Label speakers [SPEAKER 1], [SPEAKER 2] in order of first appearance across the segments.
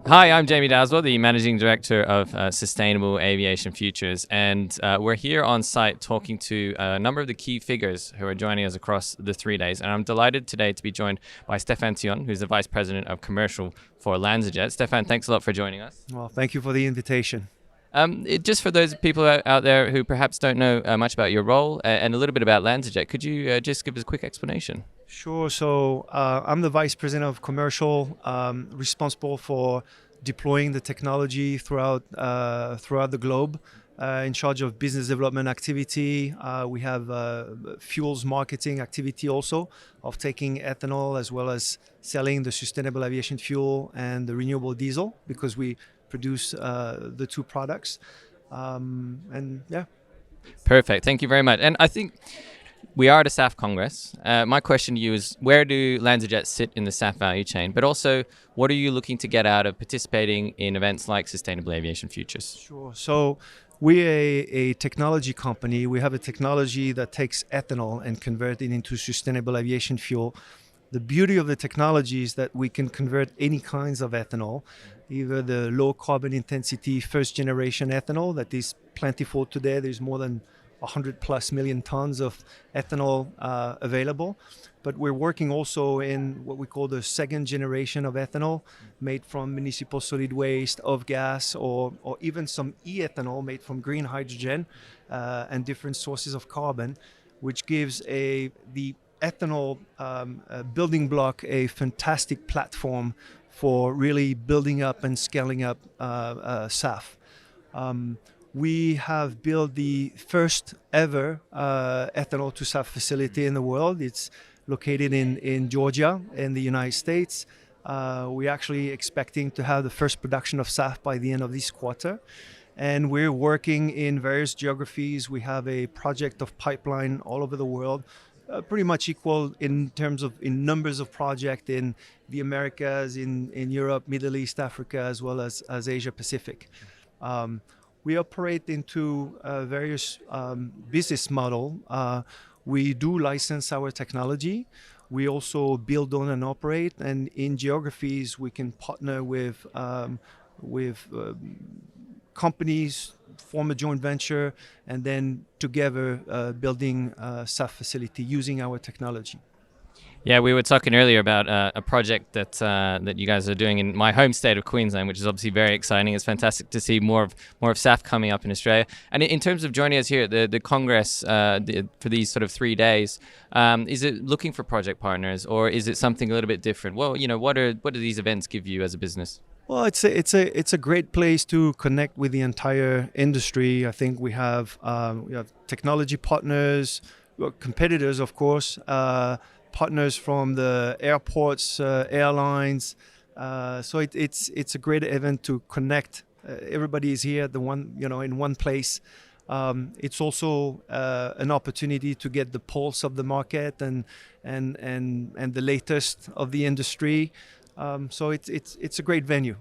[SPEAKER 1] Hi, I'm Jamie Daswell, the Managing Director of Sustainable Aviation Futures, and we're here on site talking to a number of the key figures who are joining us across the 3 days. And I'm delighted today to be joined by Stephane Thion, who's the Vice President of Commercial for Lanzajet. Stephane, thanks a lot for joining us.
[SPEAKER 2] Well, thank you for the invitation.
[SPEAKER 1] Just for those people out there who perhaps don't know much about your role and a little bit about Lanzajet, could you just give us a quick explanation?
[SPEAKER 2] Sure. So I'm the Vice President of Commercial, responsible for deploying the technology throughout the globe. In charge of business development activity. We have fuels marketing activity also of taking ethanol as well as selling the sustainable aviation fuel and the renewable diesel because we produce the two products. And yeah.
[SPEAKER 1] Perfect. Thank you very much. And I think we are at a SAF Congress. My question to you is, where do Lanzajet sit in the SAF value chain? But also, what are you looking to get out of participating in events like Sustainable Aviation Futures?
[SPEAKER 2] Sure. So we're a technology company. We have a technology that takes ethanol and converts it into sustainable aviation fuel. The beauty of the technology is that we can convert any kinds of ethanol, either the low carbon intensity first generation ethanol that is plentiful today. There's more than 100 plus million tons of ethanol available. But we're working also in what we call the second generation of ethanol, made from municipal solid waste, of gas, or even some e-ethanol made from green hydrogen and different sources of carbon, which gives the ethanol building block a fantastic platform for really building up and scaling up SAF. We have built the first ever ethanol to SAF facility in the world. It's located in Georgia in the United States. We're actually expecting to have the first production of SAF by the end of this quarter. And we're working in various geographies. We have a project of pipeline all over the world, pretty much equal in terms of in numbers of projects in the Americas, in Europe, Middle East, Africa, as well as Asia Pacific. We operate into various business model. We do license our technology. We also build, own, and operate. And in geographies, we can partner with companies, form a joint venture, and then together building a SAF facility using our technology.
[SPEAKER 1] Yeah, we were talking earlier about a project that you guys are doing in my home state of Queensland, which is obviously very exciting. It's fantastic to see more of SAF coming up in Australia. And in terms of joining us here at the Congress for these sort of 3 days, is it looking for project partners, or is it something a little bit different? Well, what do these events give you as a business?
[SPEAKER 2] Well, it's a great place to connect with the entire industry. I think we have technology partners, competitors, of course. Partners from the airports, airlines. So it's a great event to connect. Everybody is here at in one place. It's also an opportunity to get the pulse of the market and the latest of the industry. So it's a great venue,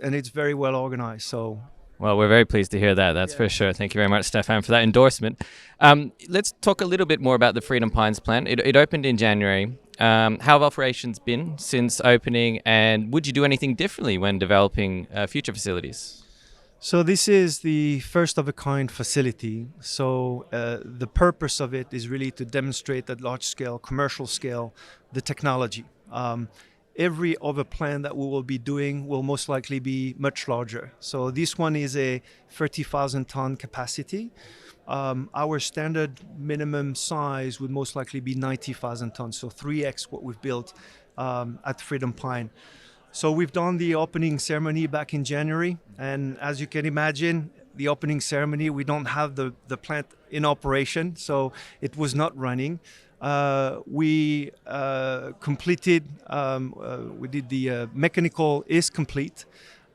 [SPEAKER 2] and it's very well organized. So.
[SPEAKER 1] Well, we're very pleased to hear that. That's for sure. Thank you very much, Stephane, for that endorsement. Let's talk a little bit more about the Freedom Pines plant. It opened in January. How have operations been since opening, and would you do anything differently when developing future facilities?
[SPEAKER 2] So this is the first of a kind facility. So the purpose of it is really to demonstrate at large scale, commercial scale, the technology. Every other plant that we will be doing will most likely be much larger. So this one is a 30,000 ton capacity. Our standard minimum size would most likely be 90,000 tons, so 3x what we've built at Freedom Pine. So we've done the opening ceremony back in January, and as you can imagine, the opening ceremony, we don't have the plant in operation, so it was not running. We completed, we did the mechanical is complete.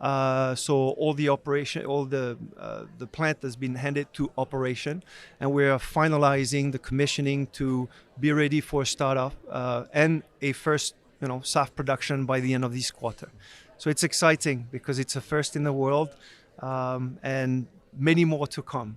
[SPEAKER 2] So all the operation, the plant has been handed to operation, and we are finalizing the commissioning to be ready for startup and a first, SAF production by the end of this quarter. So it's exciting because it's a first in the world, and many more to come.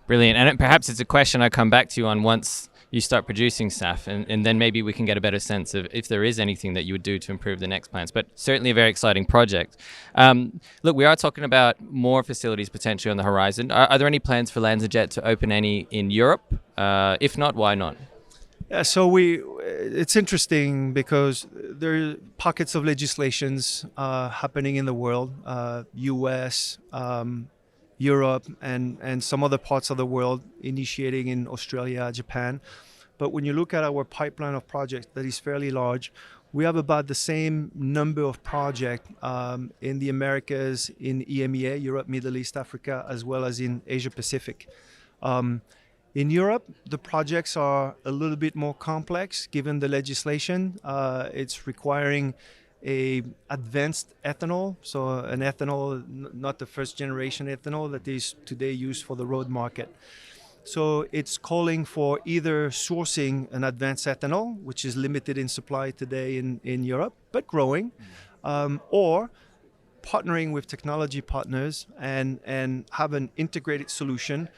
[SPEAKER 1] Brilliant. And perhaps it's a question I come back to you on once you start producing SAF, and then maybe we can get a better sense of if there is anything that you would do to improve the next plants. But certainly a very exciting project. Look, we are talking about more facilities potentially on the horizon. Are there any plans for Lanzajet to open any in Europe? If not, why not?
[SPEAKER 2] Yeah, so it's interesting because there are pockets of legislations happening in the world, US, Europe, and some other parts of the world initiating in Australia, Japan. But when you look at our pipeline of projects that is fairly large, we have about the same number of projects in the Americas, in EMEA, Europe, Middle East, Africa, as well as in Asia Pacific. In Europe, the projects are a little bit more complex given the legislation. It's requiring a advanced ethanol, so an ethanol, not the first generation ethanol that is today used for the road market. So it's calling for either sourcing an advanced ethanol, which is limited in supply today in Europe, but growing, or partnering with technology partners and have an integrated solution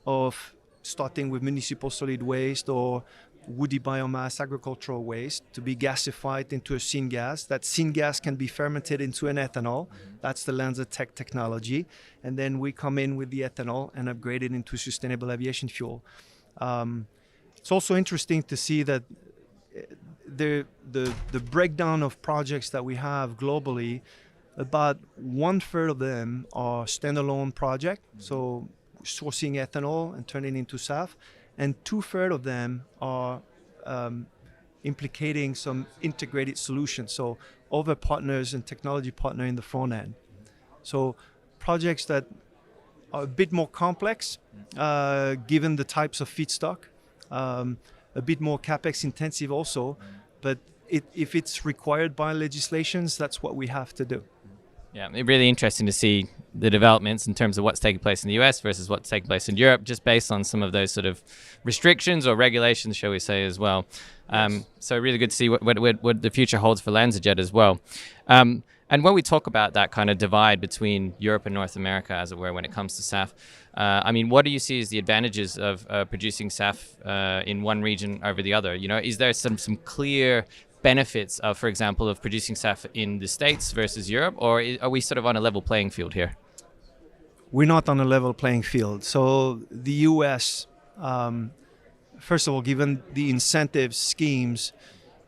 [SPEAKER 2] of starting with municipal solid waste or woody biomass agricultural waste to be gasified into a syngas. That syngas can be fermented into an ethanol. That's the Lanzajet technology. And then we come in with the ethanol and upgrade it into sustainable aviation fuel. It's also interesting to see that the breakdown of projects that we have globally, about 1/3 of them are standalone projects, so sourcing ethanol and turning it into SAF, and 2/3 of them are implicating some integrated solutions, so other partners and technology partner in the front end. So projects that are a bit more complex, given the types of feedstock, a bit more capex intensive also, but if it's required by legislations, that's what we have to do.
[SPEAKER 1] Yeah, it's really interesting to see the developments in terms of what's taking place in the US versus what's taking place in Europe, just based on some of those sort of restrictions or regulations, shall we say, as well.
[SPEAKER 2] Yes.
[SPEAKER 1] So really good to see what the future holds for Lanzajet as well. And when we talk about that kind of divide between Europe and North America, as it were, when it comes to SAF, I mean, what do you see as the advantages of producing SAF in one region over the other? You know, is there some clear benefits of, for example, of producing SAF in the States versus Europe, or are we sort of on a level playing field here?
[SPEAKER 2] We're not on a level playing field. So the US, first of all, given the incentive schemes,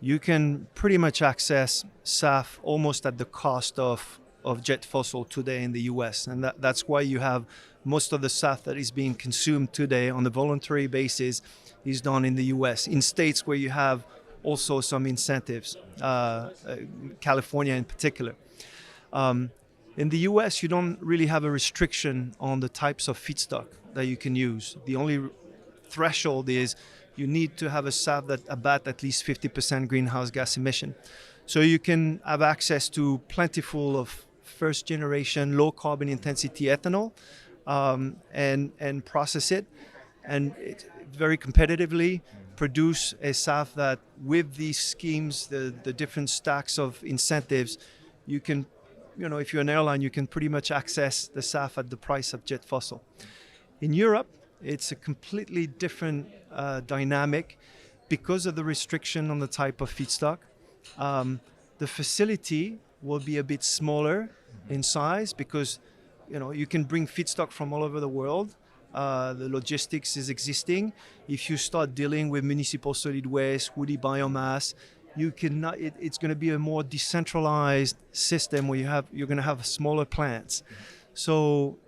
[SPEAKER 2] you can pretty much access SAF almost at the cost of jet fossil today in the US. And that's why you have most of the SAF that is being consumed today on a voluntary basis is done in the US. In states where you have also some incentives, California in particular. In the US, you don't really have a restriction on the types of feedstock that you can use. The only threshold is you need to have a SAF that abate at least 50% greenhouse gas emission. So you can have access to plentiful of first generation low carbon intensity ethanol and process it, and very competitively produce a SAF that with these schemes, the different stacks of incentives, you can, you know, if you're an airline, you can pretty much access the SAF at the price of jet fossil. In Europe, it's a completely different dynamic because of the restriction on the type of feedstock. The facility will be a bit smaller in size because, you know, you can bring feedstock from all over the world. The logistics is existing. If you start dealing with municipal solid waste, woody biomass, you cannot. It's going to be a more decentralized system where you're going to have smaller plants. So,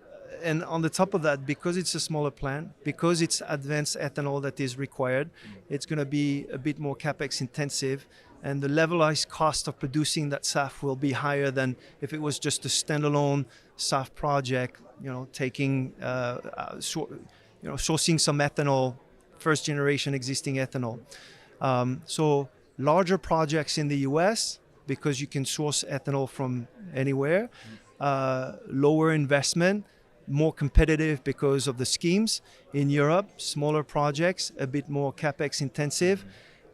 [SPEAKER 2] and on the top of that, because it's a smaller plant, because it's advanced ethanol that is required, it's going to be a bit more capex intensive, and the levelized cost of producing that SAF will be higher than if it was just a standalone SAF project. You know, taking, sourcing some ethanol, first generation existing ethanol. So larger projects in the US because you can source ethanol from anywhere, lower investment, more competitive because of the schemes. In Europe, smaller projects, a bit more capex intensive,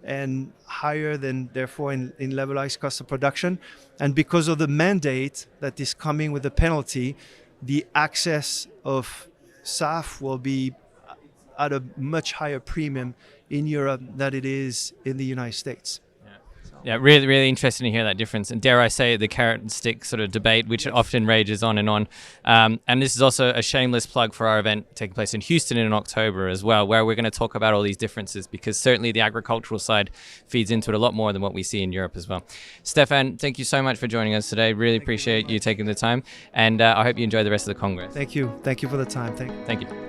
[SPEAKER 2] and higher than therefore in levelized cost of production. And because of the mandate that is coming with the penalty, the access of SAF will be at a much higher premium in Europe than it is in the United States.
[SPEAKER 1] Yeah, really, really interesting to hear that difference. And dare I say, the carrot and stick sort of debate, which often rages on and on. And this is also a shameless plug for our event taking place in Houston in October as well, where we're going to talk about all these differences, because certainly the agricultural side feeds into it a lot more than what we see in Europe as well. Stephane, thank you so much for joining us today. Really appreciate you taking the time. And I hope you enjoy the rest of the Congress.
[SPEAKER 2] Thank you. Thank you for the time.
[SPEAKER 1] Thank you.